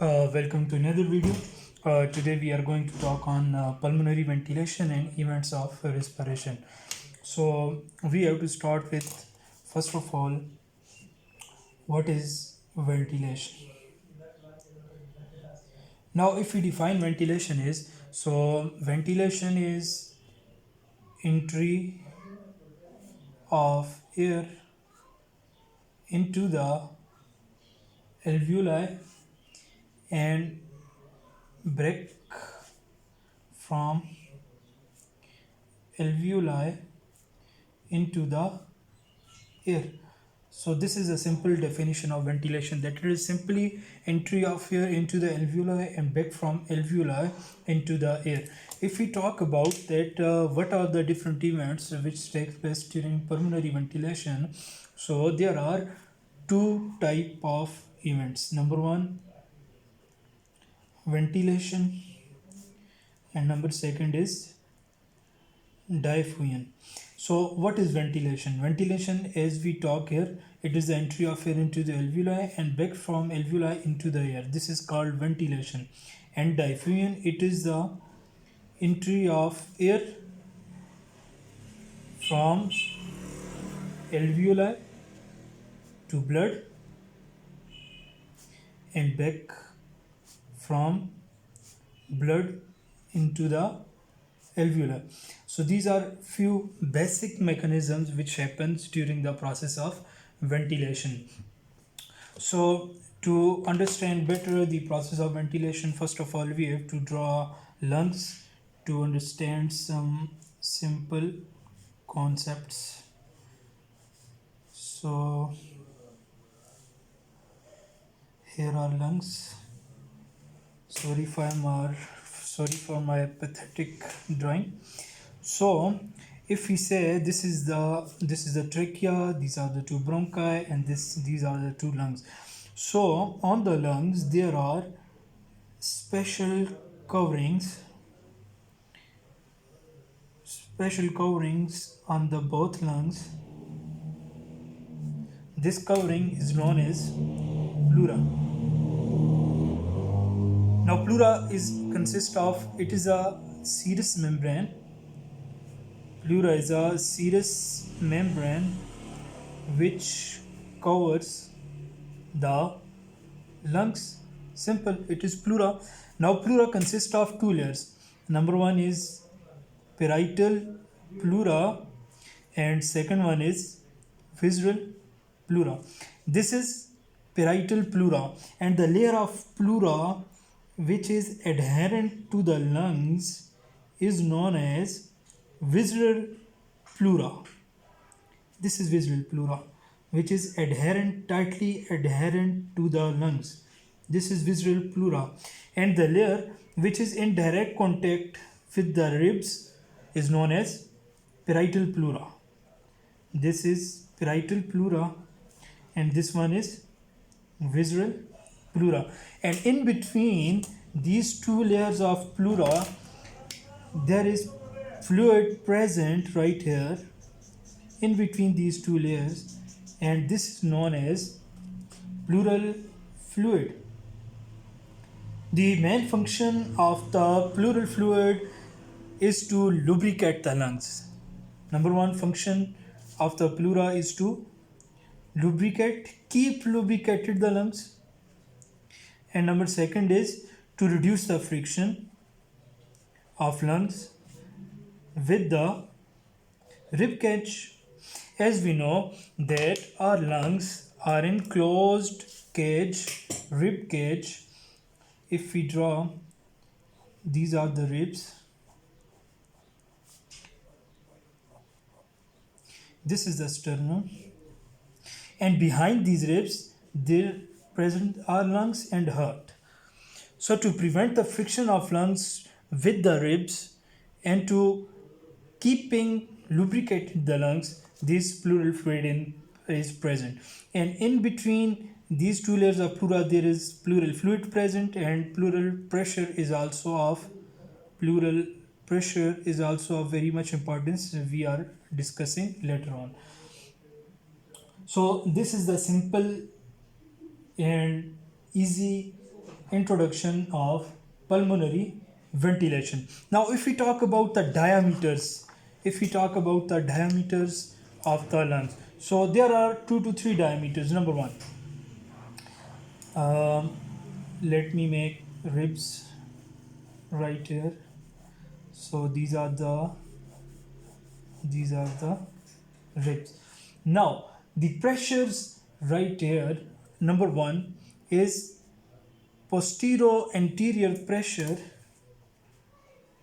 Welcome to another video. Today we are going to talk on pulmonary ventilation and events of respiration. So we have to start with, first of all, what is ventilation? Now if we define ventilation is, so ventilation is entry of air into the alveoli and break from alveoli into the air. So this is a simple definition of ventilation, that it is simply entry of air into the alveoli and back from alveoli into the air. If we talk about that, what are the different events which take place during pulmonary ventilation? So there are two type of events. Number one, ventilation, and number second is diffusion. So what is ventilation? Ventilation, as we talk here, it is the entry of air into the alveoli and back from alveoli into the air. This is called ventilation. And diffusion, it is the entry of air from alveoli to blood and back from blood into the alveoli. So these are few basic mechanisms which happens during the process of ventilation. So to understand better the process of ventilation, first of all we have to draw lungs to understand some simple concepts. So here are lungs. Sorry for my pathetic drawing. So if we say this is the trachea, these are the two bronchi, and these are the two lungs. So on the lungs there are special coverings on the both lungs. This covering is known as pleura. Now pleura consists of, it is a serous membrane. Pleura is a serous membrane which covers the lungs. Simple, it is pleura. Now pleura consists of two layers. Number one is parietal pleura and second one is visceral pleura. This is parietal pleura, and the layer of pleura which is adherent to the lungs is known as visceral pleura. This is visceral pleura, which is tightly adherent to the lungs. This is visceral pleura. And the layer which is in direct contact with the ribs is known as parietal pleura. This is parietal pleura and this one is visceral pleura. And in between these two layers of pleura there is fluid present right here in between these two layers, and this is known as pleural fluid. The main function of the pleural fluid is to lubricate the lungs. Number one function of the pleura is to keep lubricated the lungs. And number second is to reduce the friction of lungs with the rib cage. As we know that our lungs are in closed cage, rib cage. If we draw, these are the ribs. This is the sternum, and behind these ribs there present are lungs and heart. So to prevent the friction of lungs with the ribs and to keeping lubricated the lungs, this pleural fluid is present. And in between these two layers of pleura there is pleural fluid present, and pleural pressure is also of very much importance we are discussing later on. So this is the simple and easy introduction of pulmonary ventilation. Now, if we talk about the diameters, of the lungs, so there are 2 to 3 diameters. Number one, um, let me make ribs right here. So these are the ribs. Now, the pressures right here. Number one is posterior anterior pressure,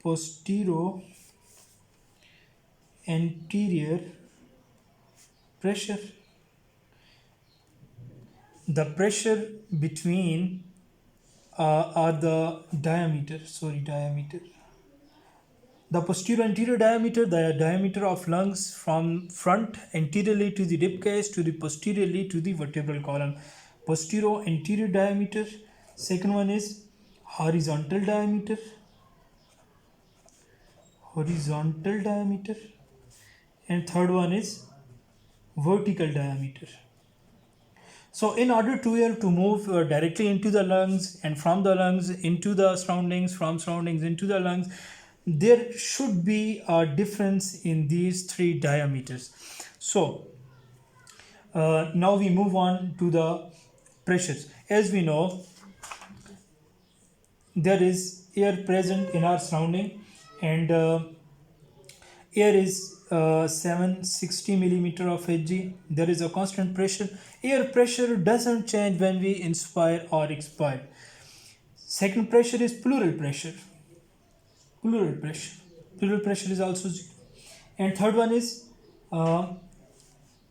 posterior anterior pressure, the pressure between are the diameter. The posterior anterior diameter, the diameter of lungs from front anteriorly to the rib cage to the posteriorly to the vertebral column. Posterior anterior diameter. Second one is horizontal diameter. And third one is vertical diameter. So in order to be able to move directly into the lungs, and from the lungs into the surroundings, from surroundings into the lungs, there should be a difference in these 3 diameters. So now we move on to the pressures. As we know, there is air present in our surrounding, and air is 760 millimeter of Hg. There is a constant pressure. Air pressure doesn't change when we inspire or expire. Second pressure is pleural pressure. Pleural pressure is also 0. And third one is uh,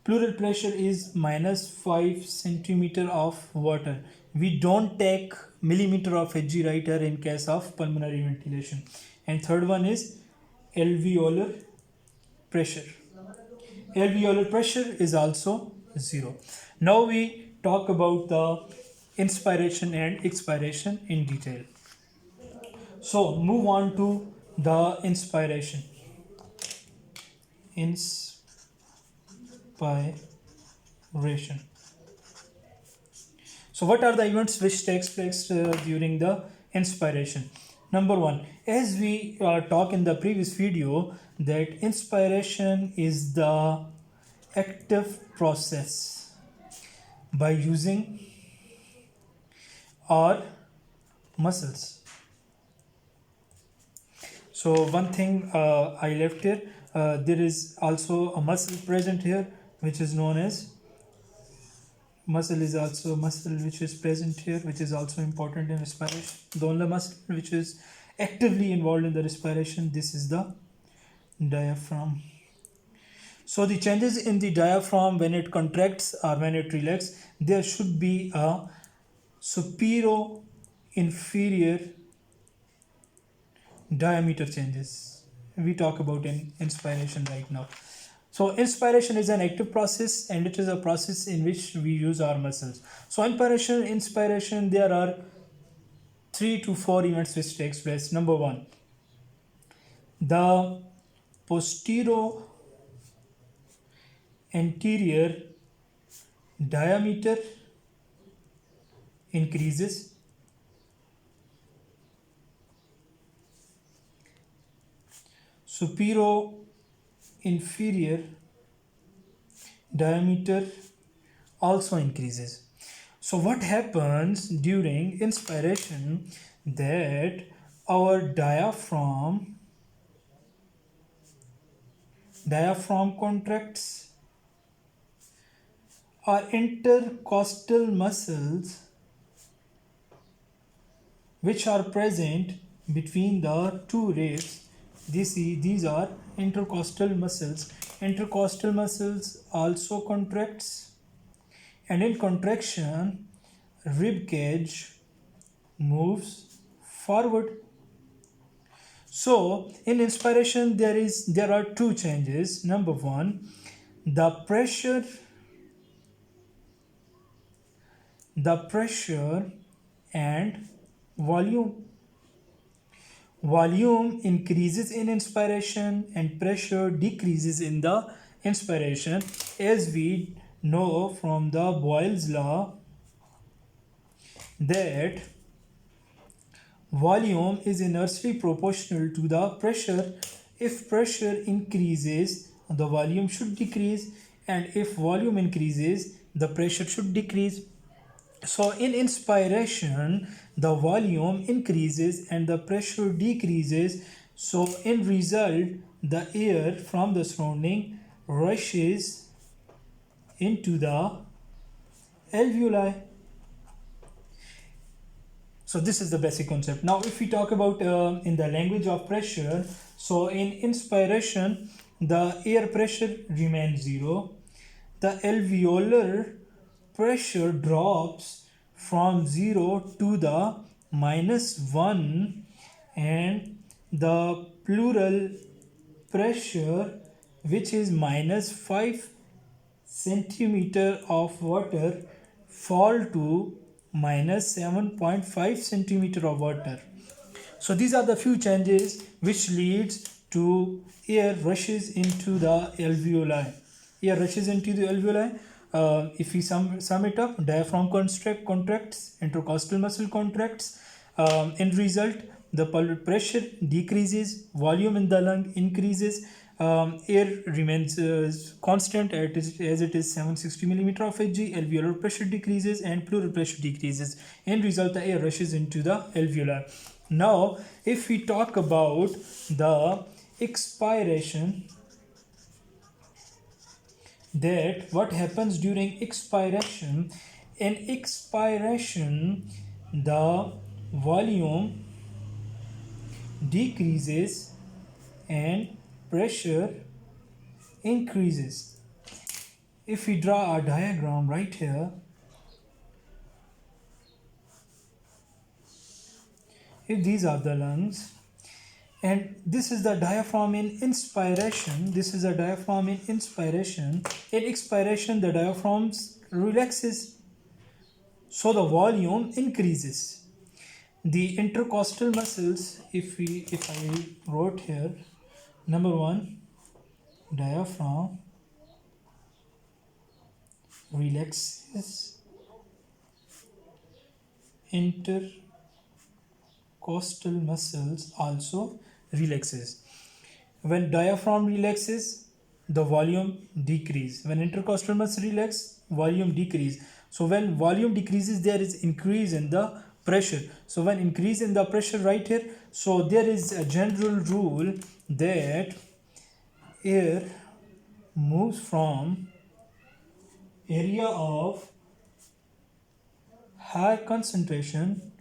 pleural pressure is -5 centimeter of water. We don't take millimeter of Hg right here in case of pulmonary ventilation. And third one is alveolar pressure. Alveolar pressure is also 0. Now we talk about the inspiration and expiration in detail. So move on to the inspiration. So what are the events which takes place during the inspiration? Number one, as we talked in the previous video, that inspiration is the active process by using our muscles. So one thing I left here, there is also a muscle present here, which is known as muscle which is present here, which is also important in respiration. The only muscle which is actively involved in the respiration, this is the diaphragm. So the changes in the diaphragm when it contracts or when it relaxes, there should be a superior inferior diameter changes. We talk about in inspiration right now. So inspiration is an active process, and it is a process in which we use our muscles. So inspiration, there are 3 to 4 events which takes place. Number one, the posterior anterior diameter increases. Superior inferior diameter also increases. So what happens during inspiration, that our diaphragm contracts, our intercostal muscles which are present between the 2 ribs, these are intercostal muscles. Intercostal muscles also contracts, and in contraction, rib cage moves forward. So in inspiration, there are 2 changes. Number one, the pressure and volume. Volume increases in inspiration and pressure decreases in the inspiration, as we know from the Boyle's law that volume is inversely proportional to the pressure. If pressure increases, the volume should decrease, and if volume increases, the pressure should decrease. So in inspiration, the volume increases and the pressure decreases. So in result, the air from the surrounding rushes into the alveoli. So this is the basic concept. Now if we talk about in the language of pressure, so in inspiration, the air pressure remains zero. The alveolar pressure drops from 0 to the -1, and the pleural pressure, which is -5 centimeter of water, fall to -7.5 centimeter of water. So these are the few changes which leads to air rushes into the alveoli. Air rushes into the alveoli. If we sum it up, diaphragm contracts, intercostal muscle contracts. In result, the pressure decreases, volume in the lung increases, air remains constant as it is 760 millimeter of Hg, alveolar pressure decreases and pleural pressure decreases. In result, the air rushes into the alveoli. Now, if we talk about the expiration, that what happens during expiration, in expiration the volume decreases and pressure increases. If we draw a diagram right here, if these are the lungs and this is the diaphragm in inspiration, this is a diaphragm in inspiration, in expiration the diaphragm relaxes, so the volume increases. The intercostal muscles, if I wrote here, number 1, diaphragm relaxes, intercostal muscles also relaxes. When diaphragm relaxes, the volume decrease. When intercostal muscle relax, volume decrease. So when volume decreases, there is increase in the pressure. So when increase in the pressure right here, so there is a general rule that air moves from area of high concentration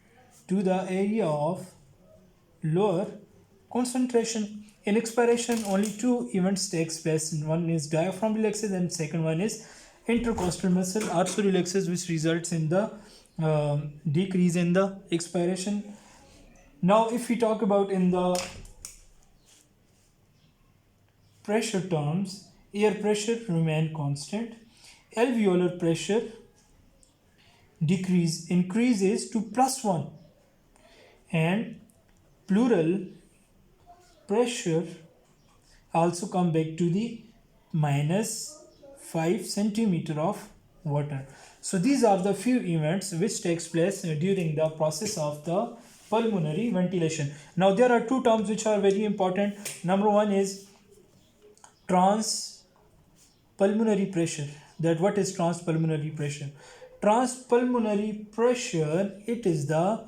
to the area of lower concentration. In expiration, only two events takes place. One is diaphragm relaxes and second one is intercostal muscle also relaxes, which results in the decrease in the expiration. Now if we talk about in the pressure terms, air pressure remain constant, alveolar pressure increases to +1, and pleural pressure also come back to the -5 centimeter of water. So these are the few events which takes place during the process of the pulmonary ventilation. Now there are two terms which are very important. Number 1 is transpulmonary pressure. That what is transpulmonary pressure? Transpulmonary pressure, it is the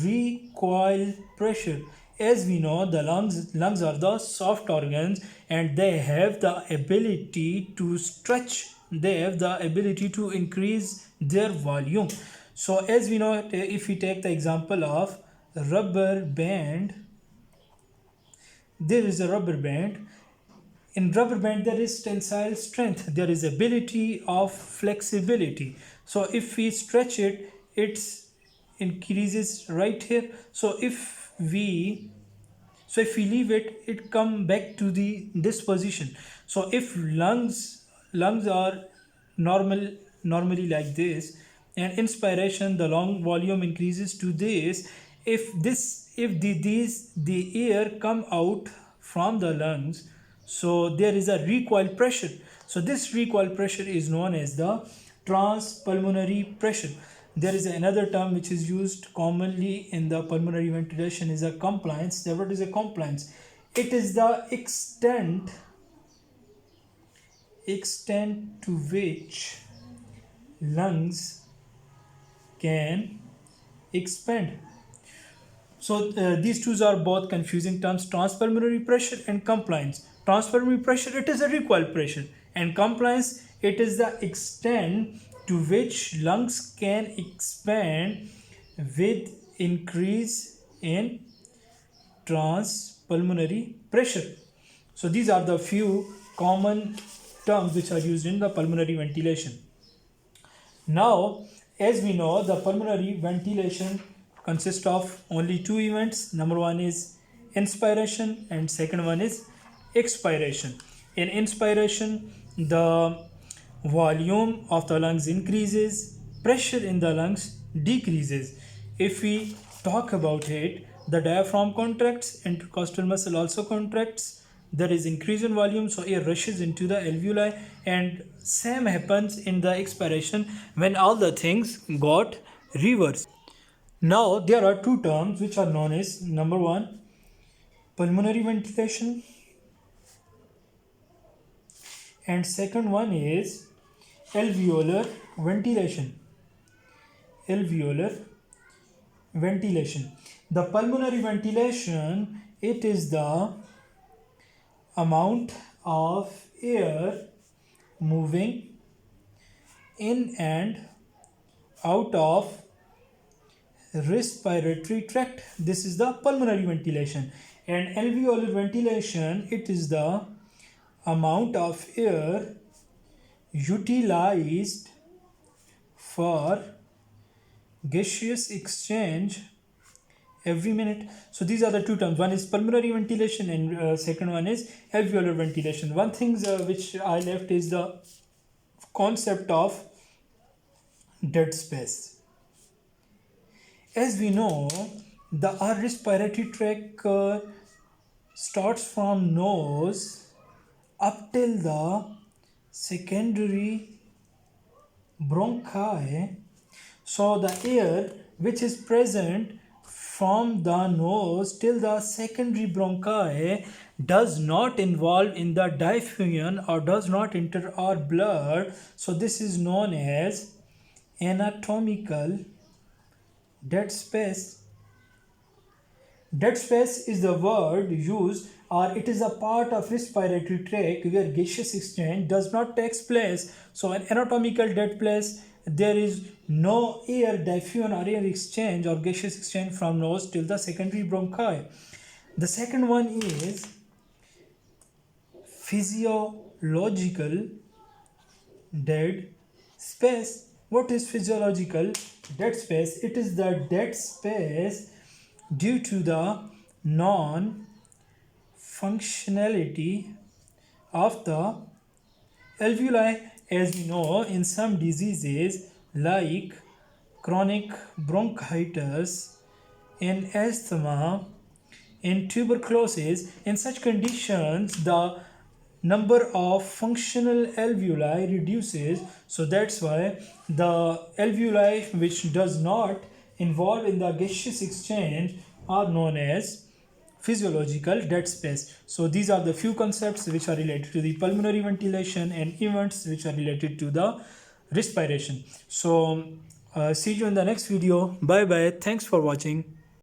recoil pressure. As we know, the lungs are the soft organs and they have the ability to stretch, they have the ability to increase their volume. So as we know, if we take the example of rubber band, there is a rubber band. In rubber band there is tensile strength, there is ability of flexibility. So if we stretch it, it increases right here. So if we leave it, it come back to this position. So if lungs are normally like this, and inspiration the lung volume increases to this, if the air come out from the lungs, so there is a recoil pressure. So this recoil pressure is known as the transpulmonary pressure. There is another term which is used commonly in the pulmonary ventilation is a compliance. Now, what is a compliance? It is the extent to which lungs can expand. So these two are both confusing terms: transpulmonary pressure and compliance. Transpulmonary pressure, it is a recoil pressure, and compliance, it is the extent to which lungs can expand with increase in transpulmonary pressure. So these are the few common terms which are used in the pulmonary ventilation. Now, as we know, the pulmonary ventilation consists of only two events. Number one is inspiration and second one is expiration. In inspiration, the volume of the lungs increases, pressure in the lungs decreases. If we talk about it, the diaphragm contracts, intercostal muscle also contracts, there is increase in volume, so air rushes into the alveoli, and same happens in the expiration when all the things got reversed. Now there are two terms which are known as, number one, pulmonary ventilation, and second one is alveolar ventilation. Alveolar ventilation. The pulmonary ventilation, it is the amount of air moving in and out of respiratory tract. This is the pulmonary ventilation. And alveolar ventilation, it is the amount of air utilized for gaseous exchange every minute. So these are the two terms. One is pulmonary ventilation and second one is alveolar ventilation. One thing which I left is the concept of dead space. As we know, our respiratory tract starts from nose up till the secondary bronchi. So the air which is present from the nose till the secondary bronchi does not involve in the diffusion or does not enter our blood. So this is known as anatomical dead space. Dead space is the word used, or it is a part of respiratory tract where gaseous exchange does not take place. So an anatomical dead place, there is no air diffusion or air exchange or gaseous exchange from nose till the secondary bronchi. The second one is physiological dead space. What is physiological dead space? It is the dead space due to the non-functionality of the alveoli. As we know, in some diseases like chronic bronchitis, in asthma, in tuberculosis, in such conditions, the number of functional alveoli reduces. So that's why the alveoli which does not involve in the gaseous exchange are known as physiological dead space. So these are the few concepts which are related to the pulmonary ventilation and events which are related to the respiration. So see you in the next video. Bye bye. Thanks for watching.